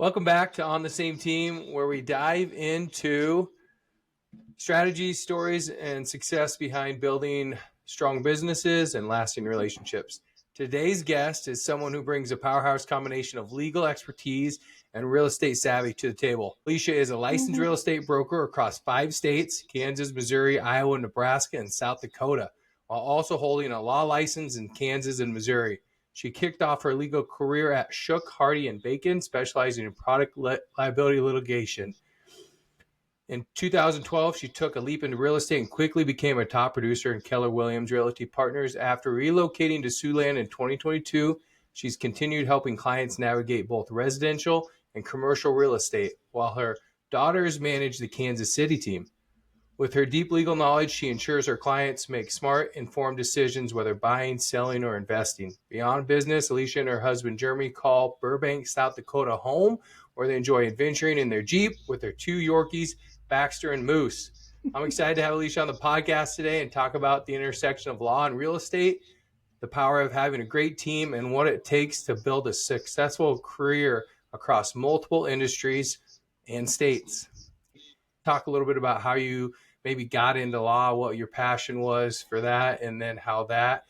Welcome back to On the Same Team, where we dive into strategies, stories, and success behind building strong businesses and lasting relationships. Today's guest is someone who brings a powerhouse combination of legal expertise and real estate savvy to the table. Alicia is a licensed real estate broker across 5 states, Kansas, Missouri, Iowa, Nebraska, and South Dakota, while also holding a law license in Kansas and Missouri. She kicked off her legal career at Shook, Hardy & Bacon, specializing in product liability litigation. In 2012, she took a leap into real estate and quickly became a top producer in Keller Williams Realty Partners. After relocating to Siouxland in 2022, she's continued helping clients navigate both residential and commercial real estate, while her daughters manage the Kansas City team. With her deep legal knowledge, she ensures her clients make smart, informed decisions, whether buying, selling, or investing. Beyond business, Alicia and her husband Jeremy call Burbank, South Dakota home, where they enjoy adventuring in their Jeep with their 2 Yorkies, Baxter and Moose. I'm excited to have Alicia on the podcast today and talk about the intersection of law and real estate, the power of having a great team, and what it takes to build a successful career across multiple industries and states. Talk a little bit about how you maybe got into law, what your passion was for that, and then how that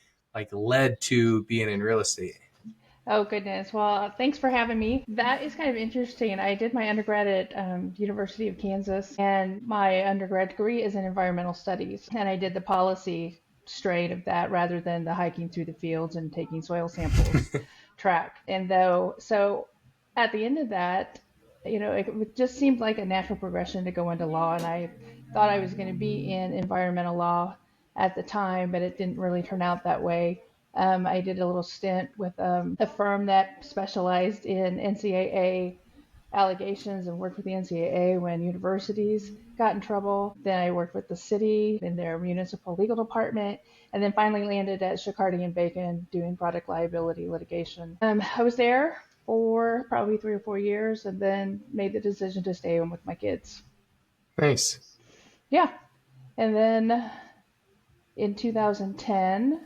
led to being in real estate. Oh, goodness. Well, thanks for having me. That is kind of interesting. I did my undergrad at University of Kansas, and my undergrad degree is in environmental studies. And I did the policy strain of that rather than the hiking through the fields and taking soil samples track. So at the end of that, it just seemed like a natural progression to go into law. And I thought I was going to be in environmental law at the time, but it didn't really turn out that way. I did a little stint with a firm that specialized in NCAA allegations and worked with the NCAA when universities got in trouble. Then I worked with the city in their municipal legal department, and then finally landed at Shook, Hardy & Bacon doing product liability litigation. I was there for probably 3 or 4 years and then made the decision to stay home with my kids. Nice. Yeah. And then in 2010,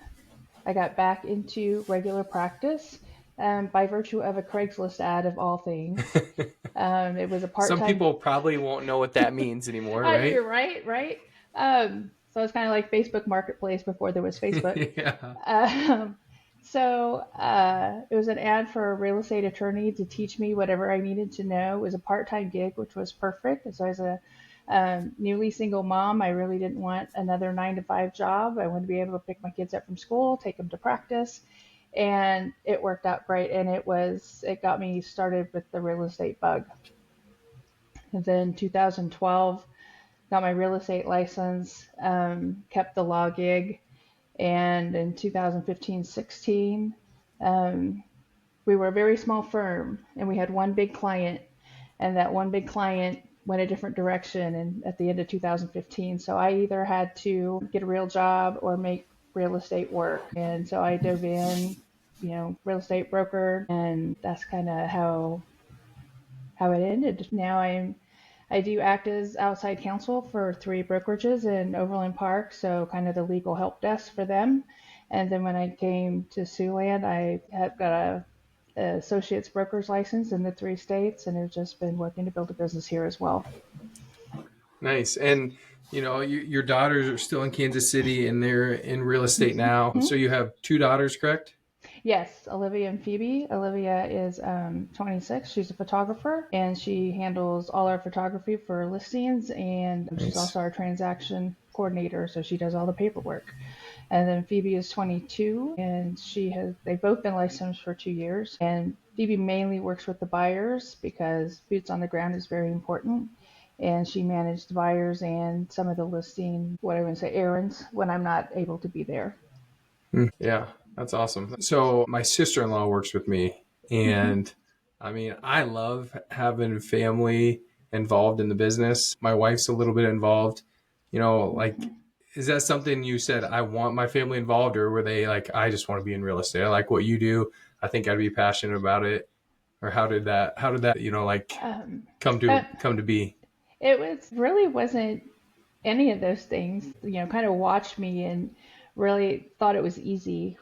I got back into regular practice by virtue of a Craigslist ad of all things. It was a part-time. Some people probably won't know what that means anymore, right? You're right. So it's kind of like Facebook Marketplace before there was Facebook. Yeah. So it was an ad for a real estate attorney to teach me whatever I needed to know. It was a part-time gig, which was perfect. So as a newly single mom, I really didn't want another 9-to-5 job. I wanted to be able to pick my kids up from school, take them to practice, and it worked out great. And it got me started with the real estate bug. And then 2012, got my real estate license, kept the law gig, and in 2015-16, we were a very small firm, and we had one big client, and that one big client went a different direction and at the end of 2015. So I either had to get a real job or make real estate work. And so I dove in, real estate broker, and that's kind of how it ended. Now I do act as outside counsel for 3 brokerages in Overland Park, so kind of the legal help desk for them. And then when I came to Siouxland, I have got a associate's broker's license in the 3 states, and have just been working to build a business here as well. Nice. And your daughters are still in Kansas City and they're in real estate now. Mm-hmm. So you have 2 daughters, correct? Yes, Olivia and Phoebe. Olivia is 26. She's a photographer, and she handles all our photography for listings, and nice. She's also our transaction coordinator, so she does all the paperwork. And then Phoebe is 22, and they've both been licensed for 2 years. And Phoebe mainly works with the buyers because boots on the ground is very important. And she managed the buyers and some of the listing, errands when I'm not able to be there. Yeah, that's awesome. So my sister-in-law works with me, and I mean, I love having family involved in the business. My wife's a little bit involved, is that something you said, I want my family involved, or were they like, I just want to be in real estate? I like what you do. I think I'd be passionate about it. Or how did that, come to be? It really wasn't any of those things, kind of watched me and really thought it was easy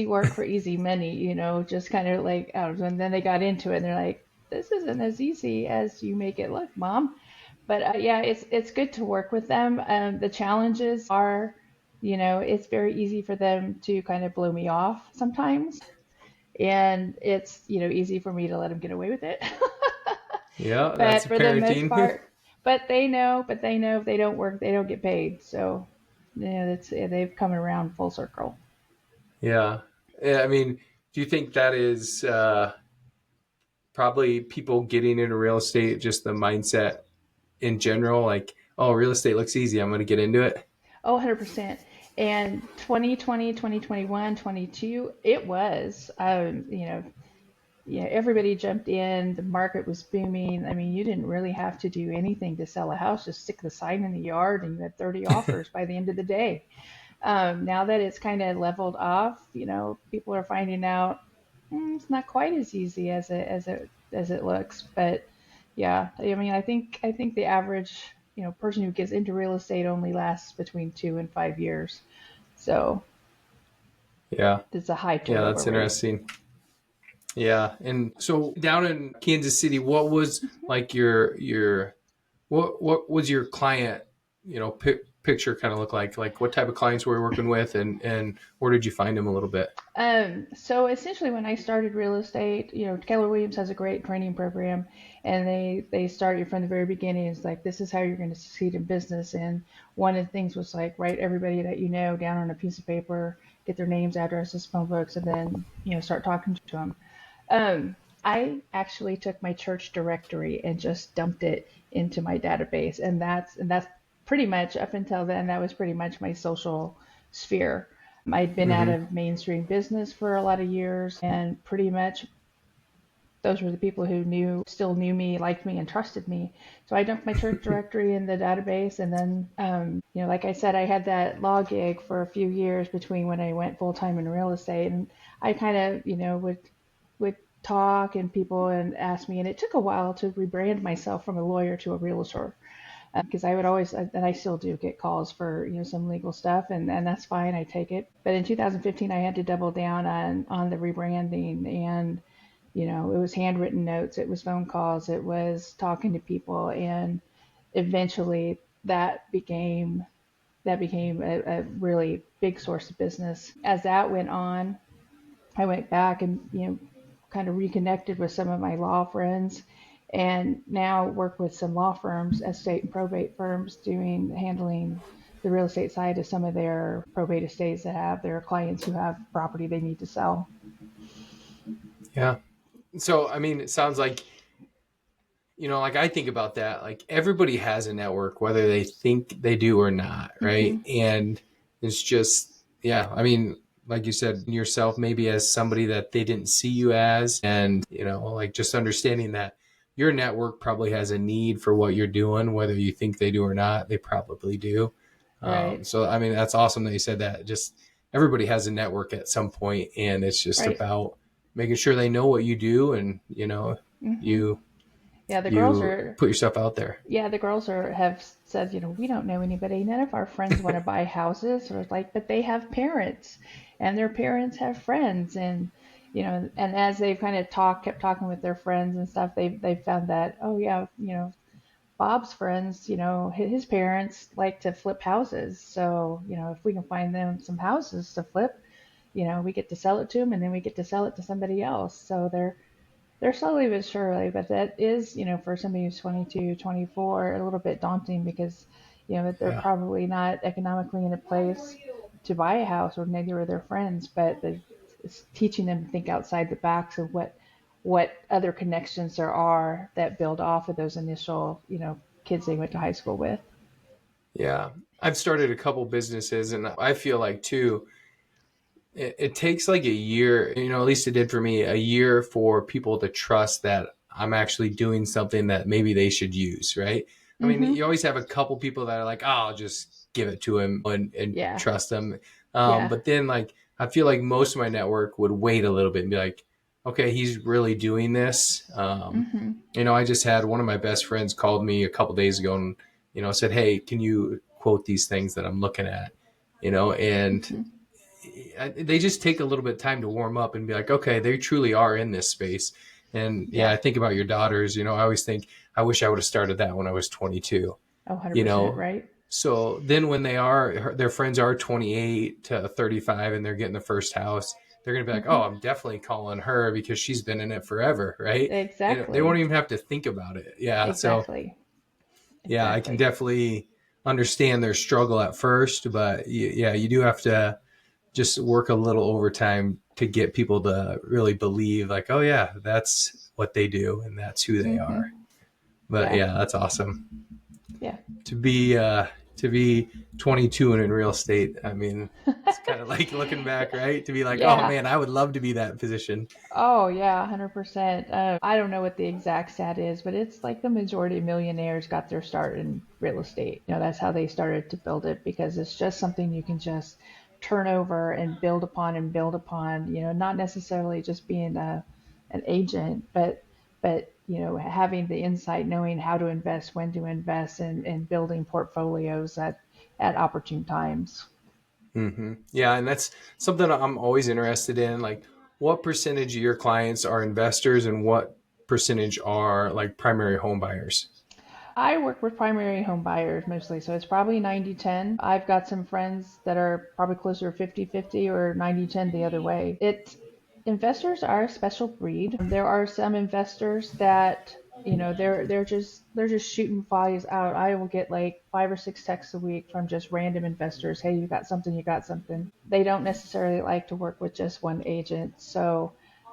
work for easy money, just kind of like, and then they got into it and they're like, this isn't as easy as you make it look, Mom. But yeah, it's good to work with them. The challenges are, it's very easy for them to kind of blow me off sometimes, and it's easy for me to let them get away with it. Yeah, that's But for the most parenting. part, but they know if they don't work, they don't get paid. So yeah, they've come around full circle. Yeah. Yeah, I mean, do you think that is probably people getting into real estate, just the mindset in general? Like, oh, real estate looks easy. I'm going to get into it. Oh, 100%. And 2020, 2021, 22, it was, everybody jumped in. The market was booming. I mean, you didn't really have to do anything to sell a house. Just stick the sign in the yard, and you had 30 offers by the end of the day. Now that it's kind of leveled off, people are finding out it's not quite as easy as it looks. But yeah, I mean, I think the average person who gets into real estate only lasts between 2 and 5 years. So Yeah. it's a high Yeah, turnover that's rate. interesting. Yeah. And so down in Kansas City, what was like what was your client, picture kind of look like? Like what type of clients were you working with, and where did you find them a little bit? So essentially, when I started real estate, Keller Williams has a great training program, and they start you from the very beginning. It's like this is how you're going to succeed in business. And one of the things was like write everybody that you know down on a piece of paper, get their names, addresses, phone books, and then start talking to them. I actually took my church directory and just dumped it into my database, and that's pretty much up until then. That was pretty much my social sphere. I'd been out Hmm. of mainstream business for a lot of years, and pretty much those were the people who still knew me, liked me, and trusted me. So I dumped my church directory in the database, and then, like I said, I had that law gig for a few years between when I went full time in real estate, and I kind of, would talk and people and ask me, and it took a while to rebrand myself from a lawyer to a realtor because I would always, and I still do get calls for some legal stuff, and that's fine. I take it. But in 2015, I had to double down on the rebranding, and it was handwritten notes, it was phone calls, it was talking to people, and eventually that became a really big source of business. As that went on, I went back and kind of reconnected with some of my law friends, and now work with some law firms, estate and probate firms, handling the real estate side of some of their probate estates that have their clients who have property they need to sell. Yeah. So, I mean, it sounds like, like I think about that, like everybody has a network, whether they think they do or not, right? Hmm. And it's just, yeah, I mean, like you said, yourself maybe as somebody that they didn't see you as, and, like just understanding that your network probably has a need for what you're doing, whether you think they do or not, they probably do. Right, So, I mean, that's awesome that you said that. Just everybody has a network at some point, and it's just right. about making sure they know what you do, and, Hmm. you Yeah, you put yourself out there. the girls have said, we don't know anybody. None of our friends want to buy houses, or like, but they have parents, and their parents have friends, and and as they've kind of kept talking with their friends and stuff, they've found that, oh yeah, Bob's friends, his parents like to flip houses, so if we can find them some houses to flip, we get to sell it to them, and then we get to sell it to somebody else. So they're slowly but surely, but that is, for somebody who's 22, 24, a little bit daunting because, they're Yeah. probably not economically in a place to buy a house, or neither are their friends, but it's teaching them to think outside the box of what other connections there are that build off of those initial, kids they went to high school with. Yeah. I've started a couple businesses, and I feel like too, it takes like a year, at least it did for me, a year for people to trust that I'm actually doing something that maybe they should use, right? I mean, Mm-hmm. you always have a couple people that are like, oh, I'll just give it to him and Yeah. trust them. Yeah. But then, like, I feel like most of my network would wait a little bit and be like, okay, he's really doing this. Mm-hmm. I just had one of my best friends called me a couple days ago and, said, hey, can you quote these things that I'm looking at? And Mm-hmm. they just take a little bit of time to warm up and be like, okay, they truly are in this space. And yeah, Yeah. I think about your daughters, I always think, I wish I would have started that when I was 22, Oh, you 100%, know? right? So then when their friends are 28 to 35 and they're getting the first house, they're going to be like, oh, Hmm. I'm definitely calling her because she's been in it forever. Right. And they won't Exactly. even have to think about it. Yeah. So Exactly. yeah, I can Exactly. definitely understand their struggle at first, but yeah, you do have to just work a little overtime to get people to really believe like, oh yeah, that's what they do and that's who they are. Hmm. But Yeah. yeah, that's awesome Yeah. to be to be 22 and in real estate. I mean, it's kind of like looking back, right? To be like, oh Yeah. man, I would love to be that position. Oh, yeah, 100%. I don't know what the exact stat is, but it's like the majority of millionaires got their start in real estate. That's how they started to build it because it's just something you can just turn over and build upon, not necessarily just being an agent, but having the insight, knowing how to invest, when to invest, and building portfolios at opportune times. Yeah, and that's something I'm always interested in. Like, what percentage of your clients are investors, and what percentage are like primary home buyers? I work with primary home buyers mostly, so it's probably 90-10. I've got some friends that are probably closer to 50-50 or 90-10 the other way. Investors are a special breed. There are some investors that, they're just shooting flies out. I will get like 5 or 6 texts a week from just random investors. Hey, you got something, you got something. They don't necessarily like to work with just one agent. So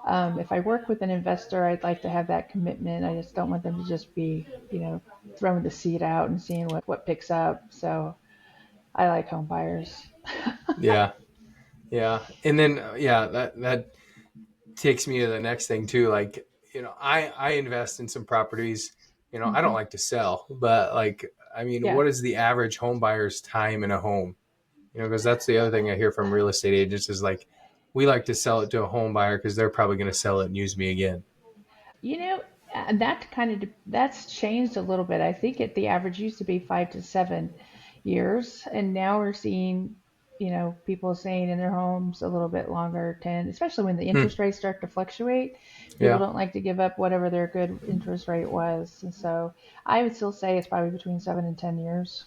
if I work with an investor, I'd like to have that commitment. I just don't want them to just be, throwing the seed out and seeing what picks up. So I like home buyers. Yeah, yeah, and then yeah, that takes me to the next thing too. Like, I invest in some properties. I don't Hmm. like to sell, but like, I mean, Yeah. what is the average home buyer's time in a home? Because that's the other thing I hear from real estate agents is like, we like to sell it to a home buyer because they're probably going to sell it and use me again. You know, that's changed a little bit. I think the average used to be 5 to 7 years, and now we're seeing, people staying in their homes a little bit longer, 10, especially when the Hmm. interest rates start to fluctuate. People Yeah, don't like to give up whatever their good interest rate was, and so I would still say it's probably between 7 and 10 years.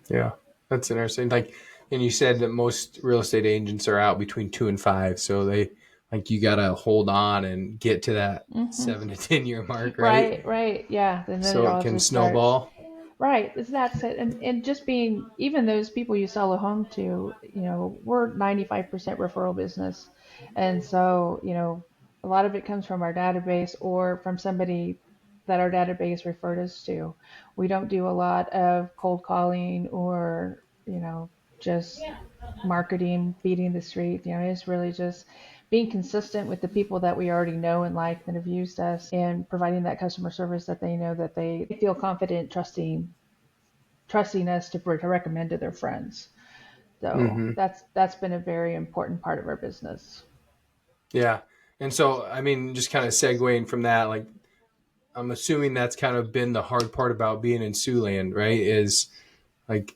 yeah, that's interesting. Like, and you said that most real estate agents are out between 2 and 5, so they like you got to hold on and get to that Hmm. 7 to 10 year mark, right? Right, right, yeah. And then it So it all can just starts. snowball. Right, that's it. And just being, even those people you sell a home to, we're 95% referral business. And so, a lot of it comes from our database or from somebody that our database referred us to. We don't do a lot of cold calling or, just marketing, beating the street. It's really just being consistent with the people that we already know and like that have used us and providing that customer service that they know that they feel confident trusting us to recommend to their friends. So Hmm. that's been a very important part of our business. Yeah, and so I mean, just kind of segueing from that, like I'm assuming that's kind of been the hard part about being in Siouxland, right? Is like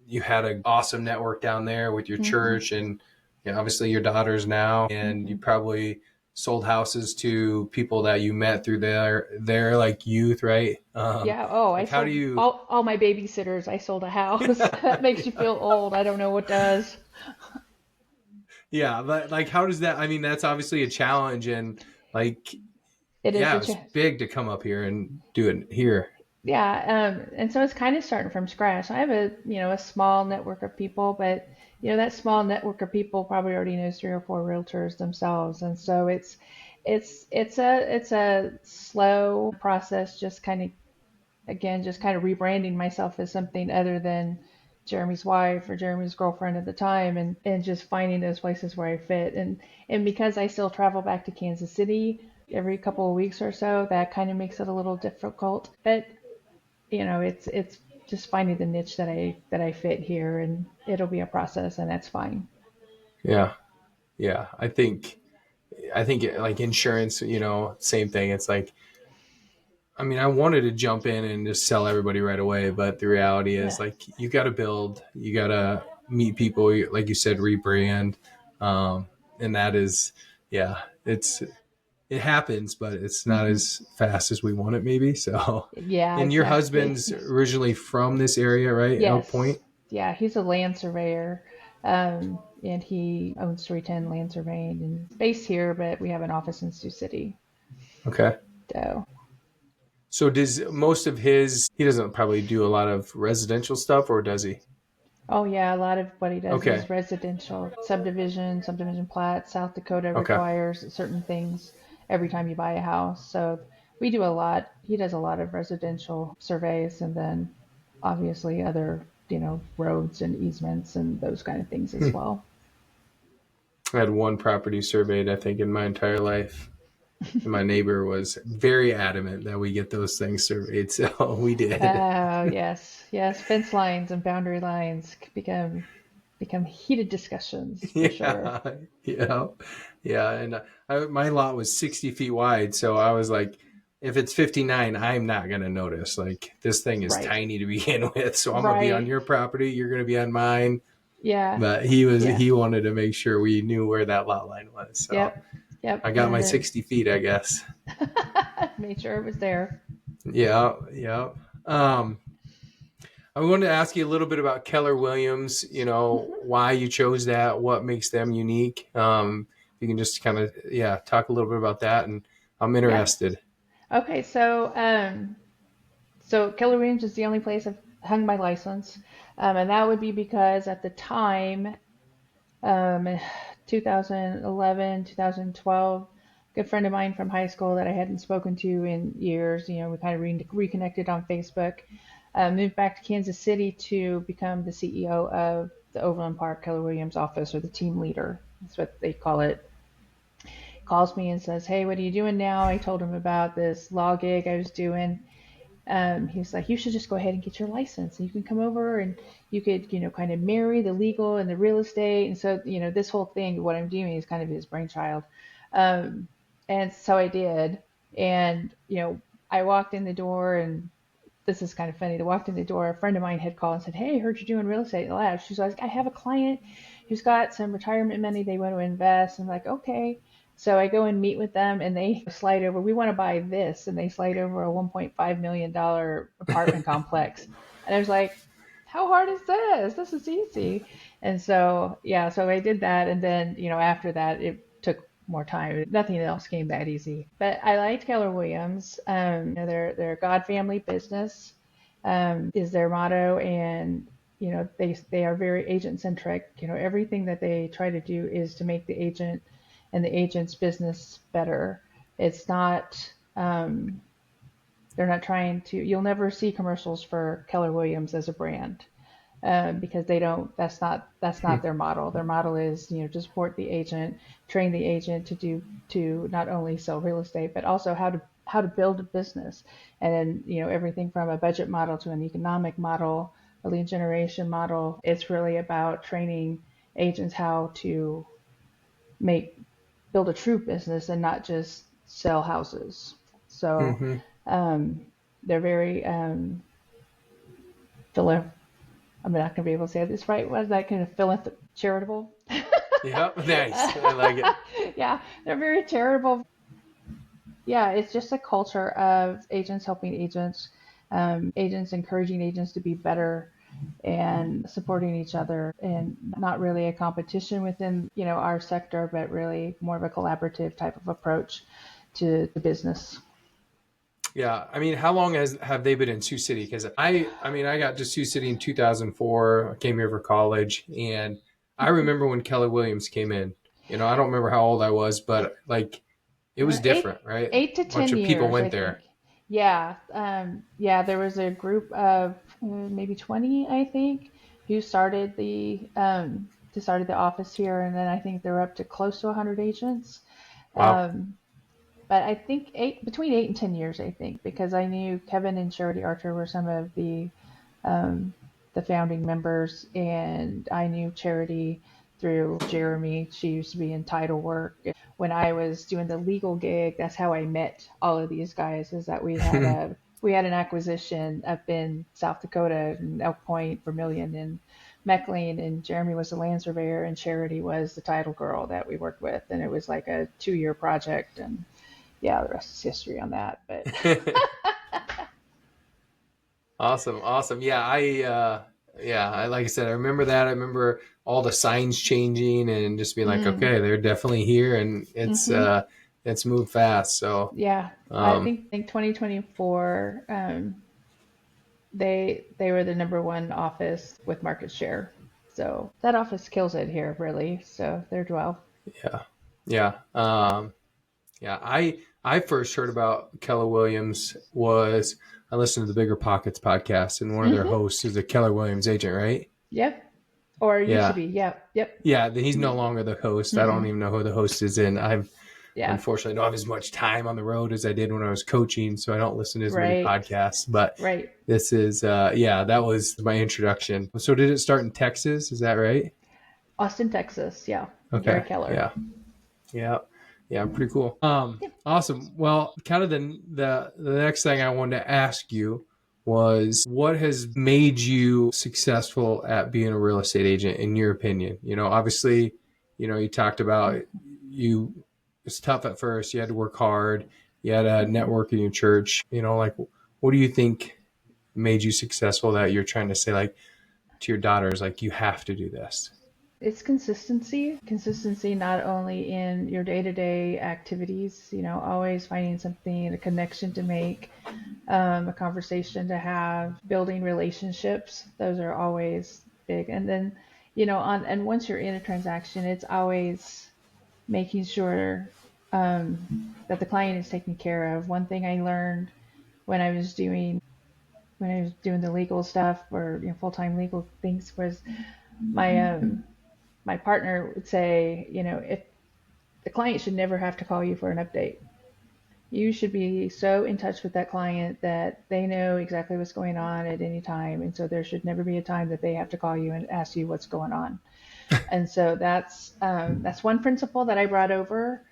you had an awesome network down there with your Hmm. church and obviously your daughters now, and you Hmm. probably sold houses to people that you met through their like youth, right? Yeah. Oh, I Like how do sold you? all my babysitters. I sold a house. That makes you feel old. I don't know what does. Yeah, but like how does that? I mean, that's obviously a challenge, and like It is yeah, a it's ch- big to come up here and do it here. Yeah, and so it's kind of starting from scratch. I have a small network of people, but that small network of people probably already knows 3 or 4 realtors themselves, and so it's a slow process. Just kind of again, just kind of rebranding myself as something other than Jeremy's wife or Jeremy's girlfriend at the time, and just finding those places where I fit, and because I still travel back to Kansas City every couple of weeks or so, that kind of makes it a little difficult, but it's just finding the niche that I fit here, and it'll be a process, and that's fine. Yeah, yeah. I think like insurance, same thing. It's like I mean, I wanted to jump in and just sell everybody right away, but the reality is Yeah. like you got to build, you got to meet people, like you said, rebrand, and that is, yeah, it's it happens, but it's not Hmm. as fast as we want it, maybe. So, Yeah, and your exactly. husband's originally from this area, right? Elk Yes. Point. Yeah, he's a land surveyor. And he owns 310 Land Surveying and based here, but we have an office in Sioux City. Okay. So, So does most of his, he doesn't probably do a lot of residential stuff, or does he? oh yeah, a lot of what he does is Okay. residential subdivision plat. South Dakota Okay. requires certain things every time you buy a house. So we do a lot. He does a lot of residential surveys and then obviously other, roads and easements and those kind of things as Hmm. well. I had one property surveyed, I think, in my entire life. And my neighbor was very adamant that we get those things surveyed. So we did. Oh, yes. Yes, fence lines and boundary lines become heated discussions for sure. Yeah. Yeah. Yeah. And my lot was 60 feet wide. So I was like, if it's 59, I'm not going to notice. Like, this thing is Right. tiny to begin with. So I'm going to be on Right. your property. You're going to be on mine. Yeah. But Yeah. he wanted to make sure we knew where that lot line was. So Yep. Yep. I got my And 60 feet, I guess. made sure it was there. Yeah. Yeah. Um, I wanted to ask you a little bit about Keller Williams, Mhm. why you chose that, what makes them unique. You can just kind of, yeah, talk a little bit about that. And I'm Yeah. interested. Okay. So Keller Williams is the only place I've hung my license, and that would be because at the time, in 2011, 2012, a good friend of mine from high school that I hadn't spoken to in years, we kind of reconnected on Facebook, moved back to Kansas City to become the CEO of the Overland Park Keller Williams office, or the team leader. That's what they call it. Calls me and says, "Hey, what are you doing now?" I told him about this law gig I was doing. He's like, "You should just go ahead and get your license, and you can come over and you could, kind of marry the legal and the real estate." And so, this whole thing, what I'm doing is kind of his brainchild. Um, and so I did. And, I walked in the door, and this is kind of funny. I walked in the door, a friend of mine had called and said, "Hey, I heard you're doing real estate in the lab." She's like, "I have a client who's got some retirement money they want to invest." I'm like, "Okay." So I go and meet with them, and they slide over, "We want to buy this." And they slide over a $1.5 million apartment complex. And I was like, "How hard is this? This is easy." And so, yeah, so I did that. And then, after that, it took more time. Nothing else came that easy. But I liked Keller Williams. They're a God family business, is their motto, and they are very agent centric. Everything that they try to do is to make the agent and the agent's business better. It's not. They're not trying to. You'll never see commercials for Keller Williams as a brand, because they don't. That's not their model. Their model is, to support the agent, train the agent to not only sell real estate but also how to build a business, and then, everything from a budget model to an economic model, a lead generation model. It's really about training agents how to make build a true business and not just sell houses. So, Hmm. um, they're very philo- I'm not going to be able to say this right. Was that kind of charitable? Yeah. Nice. I like it. Yeah, they're very charitable. Yeah, it's just a culture of agents helping agents, agents encouraging agents to be better and supporting each other, and not really a competition within, our sector, but really more of a collaborative type of approach to the business. Yeah, I mean, how long have they been in Sioux City? Because I mean, I got to Sioux City in 2004. I came here for college, and I remember when Keller Williams came in. I don't remember how old I was, but like, it was Eight, different, right? eight to A bunch ten of people years, I went there. think. Yeah, yeah. There was a group of maybe 20, I think, who started the office here, and then I think they're up to close to 100 agents. Wow. Um, but I think between 8 and 10 years, I think, because I knew Kevin and Charity Archer were some of um, the founding members, and I knew Charity through Jeremy. She used to be in title work. When I was doing the legal gig, that's how I met all of these guys. Is that we had an acquisition up in South Dakota, in Elk Point, Vermilion, and McLean, and Jeremy was the land surveyor, and Charity was the title girl that we worked with, and it was like a 2-year project, and yeah, the rest is history on that. But Awesome. Yeah, I like I said, I remember that. I remember all the signs changing and just being like, mm, okay, they're definitely here, and hmm it's moved fast. So, yeah, I um, think 2024, they were the number one office with market share. So that office kills it here, really. So they're 12. yeah, yeah, yeah. I first heard about Keller Williams was I listened to the Bigger Pockets podcast, and one of their Mm-hmm. hosts is a Keller Williams agent, right? Yep. Or it used to Yeah, be. Yep. Yep. yeah. He's no longer the host. I don't Mm-mm. even know who the host is, and I've Yeah. unfortunately don't have as much time on the road as I did when I was coaching, so I don't listen to as many Right. podcasts. But Right. this is, yeah, that was my introduction. So did it start in Texas? Is that right? Austin, Texas. Yeah. Gary Okay. Keller. Yeah. Yeah. Yeah. Pretty cool. Yeah. Awesome. Well, kind of the next thing I wanted to ask you was what has made you successful at being a real estate agent in your opinion? Obviously, you talked about you it's tough at first. You had to work hard. You had a network in your church. Like what do you think made you successful that you're trying to say like to your daughters, like you have to do this? It's consistency. Consistency not only in your day-to-day activities, always finding something, a connection to make, a conversation to have, building relationships. Those are always big. And then, and once you're in a transaction, it's always making sure that the client is taken care of. One thing I learned when I was doing the legal stuff or full-time legal things was my my partner would say, if the client should never have to call you for an update. You should be so in touch with that client that they know exactly what's going on at any time. And so there should never be a time that they have to call you and ask you what's going on. And so that's one principle that I brought over,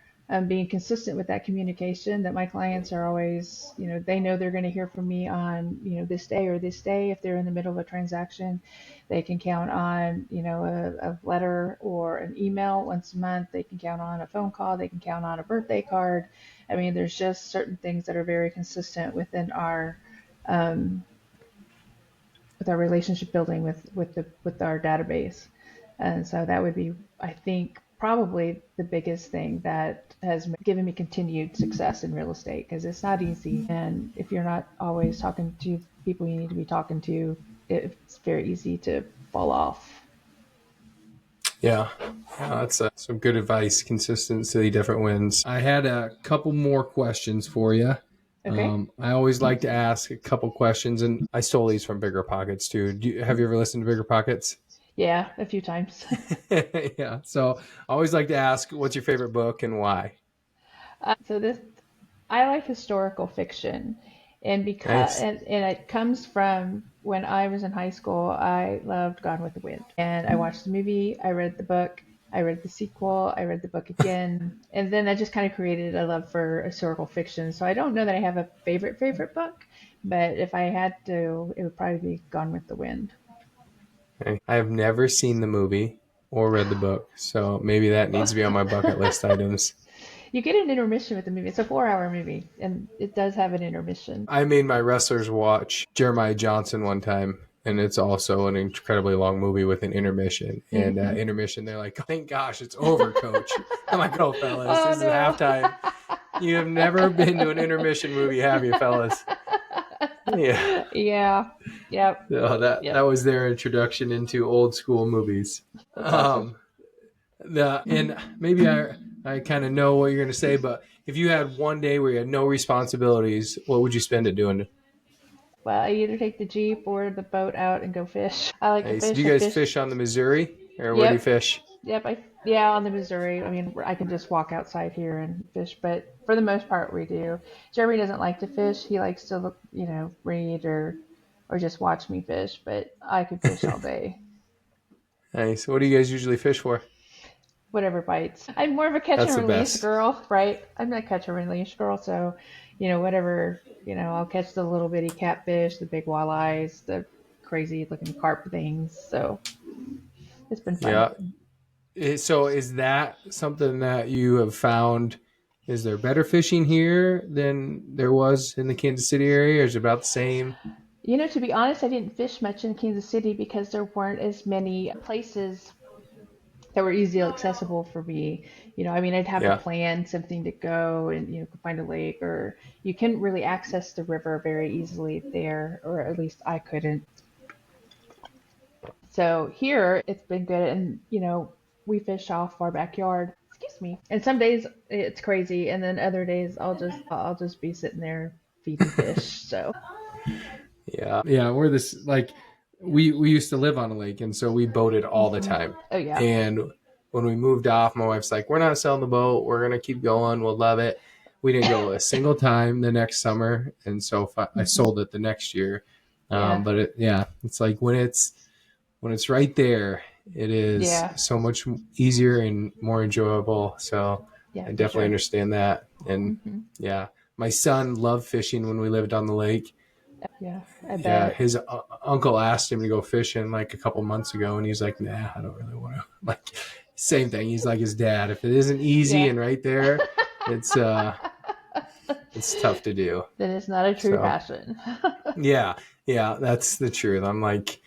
being consistent with that communication. That my clients are always, they know they're going to hear from me on, this day or this day. If they're in the middle of a transaction, they can count on, a letter or an email once a month. They can count on a phone call. They can count on a birthday card. I mean, there's just certain things that are very consistent within our um, with our relationship building with our database. And so that would be, I think, probably the biggest thing that has given me continued success in real estate because it's not easy. And if you're not always talking to people you need to be talking to, it's very easy to fall off. Yeah, that's some good advice. Consistency, different wins. I had a couple more questions for you. Okay. I always like to ask a couple questions, and I stole these from Bigger Pockets too. Have you ever listened to Bigger Pockets? Yeah, a few times. Yeah. So I always like to ask, what's your favorite book and why? So this I like historical fiction, and because Nice. and it comes from when I was in high school. I loved Gone with the Wind, and I watched the movie. I read the book. I read the sequel. I read the book again, and then that just kind of created a love for historical fiction. So I don't know that I have a favorite book, but if I had to, it would probably be Gone with the Wind. Okay. I have never seen the movie or read the book, so maybe that needs to be on my bucket list items. You get an intermission with the movie. It's a 4-hour movie, and it does have an intermission. I made my wrestlers watch Jeremiah Johnson one time, and it's also an incredibly long movie with an intermission. And Hmm. intermission, they're like, "Thank gosh, it's over, Coach." I'm like, "Oh, fellas, Oh this is halftime. no. You have never been to an intermission movie, have you, fellas?" Yeah, Yeah. Yep. so that Yep. was their introduction into old school movies. That's awesome. Um, the and maybe I kind of know what you're gonna say, but if you had one day where you had no responsibilities, what would you spend it doing? Well, I either take the Jeep or the boat out and go fish. I like to Nice. Do fish. you I guys fish. fish on the Missouri, or where do you Yep. fish? Yep. Yeah, on the Missouri. I mean, I can just walk outside here and fish, but for the most part, we do. Jeremy doesn't like to fish. He likes to, read or just watch me fish, but I could fish all day. Nice. What do you guys usually fish for? Whatever bites. I'm more of a catch and That's the release best. girl, right? I'm not catch and release girl, so whatever, I'll catch the little bitty catfish, the big walleyes, the crazy looking carp things. So it's been fun. Yeah. So is that something that you have found Is there better fishing here than there was in the Kansas City area, or is it about the same? To be honest, I didn't fish much in Kansas City because there weren't as many places that were easily accessible for me. I mean, I'd have to Yeah. plan something to go and, find a lake, or you couldn't really access the river very easily there, or at least I couldn't. So here it's been good. And, we fish off our backyard. Excuse me. And some days it's crazy. And then other days I'll just be sitting there feeding fish. So, Yeah. Yeah. We're this like we used to live on a lake, and so we boated all the time. oh, yeah. And when we moved off, my wife's like, "We're not selling the boat. We're gonna keep going. We'll love it." We didn't go a single time the next summer, and so I sold it the next year. Yeah. But it's like when it's right there, it is Yeah. so much easier and more enjoyable. So Yeah, I for definitely sure. understand that. And Hmm. yeah, my son loved fishing when we lived on the lake. Yeah, I Yeah, bet. his uncle asked him to go fishing like a couple months ago, and he's like, "Nah, I don't really want to." Like, same thing. He's like his dad. If it isn't easy Yeah. and right there, it's it's tough to do. Then it's not a true So passion. yeah, yeah, that's the truth. I'm like,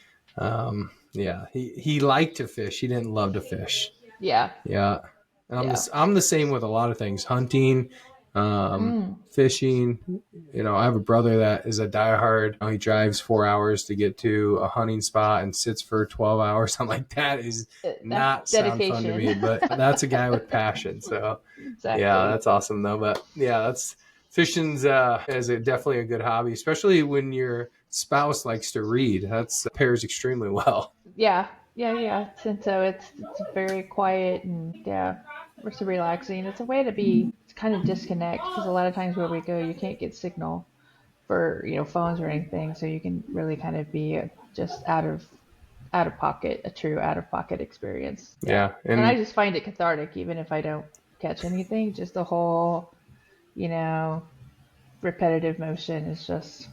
yeah, he liked to fish. He didn't love to fish. Yeah. Yeah, and Yeah. I'm the same with a lot of things. Hunting, Mm. fishing. I have a brother that is a diehard. He drives 4 hours to get to a hunting spot and sits for 12 hours. I'm like, that is That's not sound fun to me, dedication. but that's a guy with passion. So yeah, Exactly. that's awesome though. But yeah, that's fishing's definitely a good hobby, especially when your spouse likes to read. That's pairs extremely well. Yeah. Yeah, yeah. And so it's very quiet, and yeah, it's relaxing. It's a way to kind of disconnect, because a lot of times where we go, you can't get signal for, phones or anything, so you can really kind of be just out of pocket, a true out of pocket experience. Yeah. Yeah, And I and just find it cathartic, even if I don't catch anything. Just the whole, you know, repetitive motion is just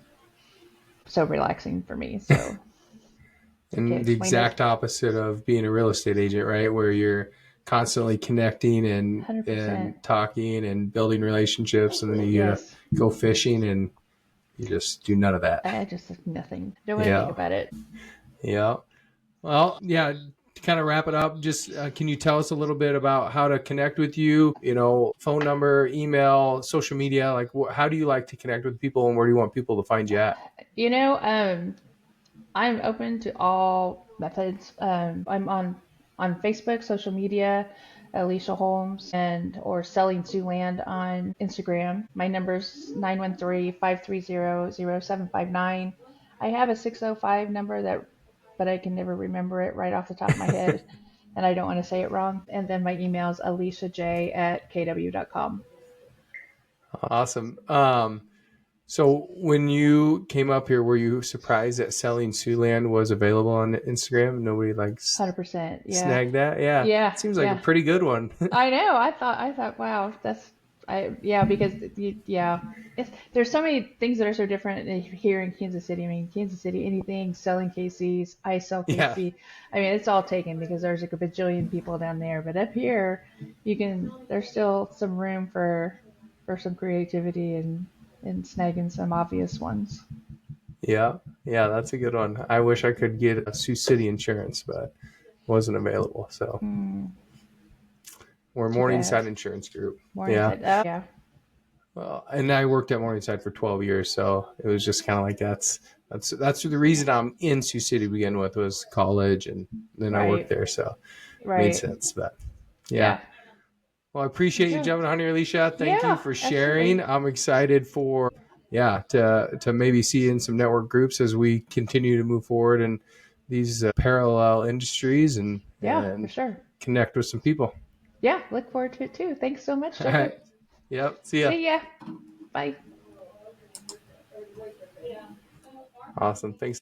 so relaxing for me. So I can't And the explain it. exact opposite of being a real estate agent, right? Where you're constantly connecting and 100%. and talking and building relationships, and then you get to Yes. go fishing and you just do none of that. I just nothing. Don't want to think Yeah, about it. yeah. Well, yeah. To kind of wrap it up, just can you tell us a little bit about how to connect with you? Phone number, email, social media. Like, how do you like to connect with people, and where do you want people to find you at? You know, I'm open to all methods. I'm on Facebook, social media, Alicia Holmes, and or Selling Siouxland on Instagram. My number's 913-530-0759. I have a 605 number but I can never remember it right off the top of my head, and I don't want to say it wrong. And then my email is aliciaj@kw.com. Awesome. So when you came up here, were you surprised that Selling Siouxland was available on Instagram? Nobody likes 100%. Yeah. snag that. Yeah, Yeah. it seems like a Yeah. pretty good one. I know. I thought, wow, yeah, because yeah, there's so many things that are so different here in Kansas City. I mean, Kansas City, anything selling KCs, I sell Yeah, KC. I mean, it's all taken because there's like a bajillion people down there. But up here, there's still some room for some creativity and snagging some obvious ones. yeah, yeah. That's a good one. I wish I could get a Sioux City insurance, but it wasn't available. So Hmm, we're too bad. Morningside Insurance Group. Yeah. Morningside. Oh, yeah. Well, and I worked at Morningside for 12 years, so it was just kind of like that's the reason I'm in Sioux City to begin with, was college, and then I worked Right. there, so it made Right. sense. But yeah. Yeah. Well, I appreciate you So, jumping on here, Alicia. Thank you yeah, for sharing. absolutely. I'm excited for to maybe see in some network groups as we continue to move forward in these parallel industries and Yeah, for and sure. connect with some people. Yeah, look forward to it too. Thanks so much, All Jacob. right. Yep. See ya. See ya. Bye. Awesome. Thanks.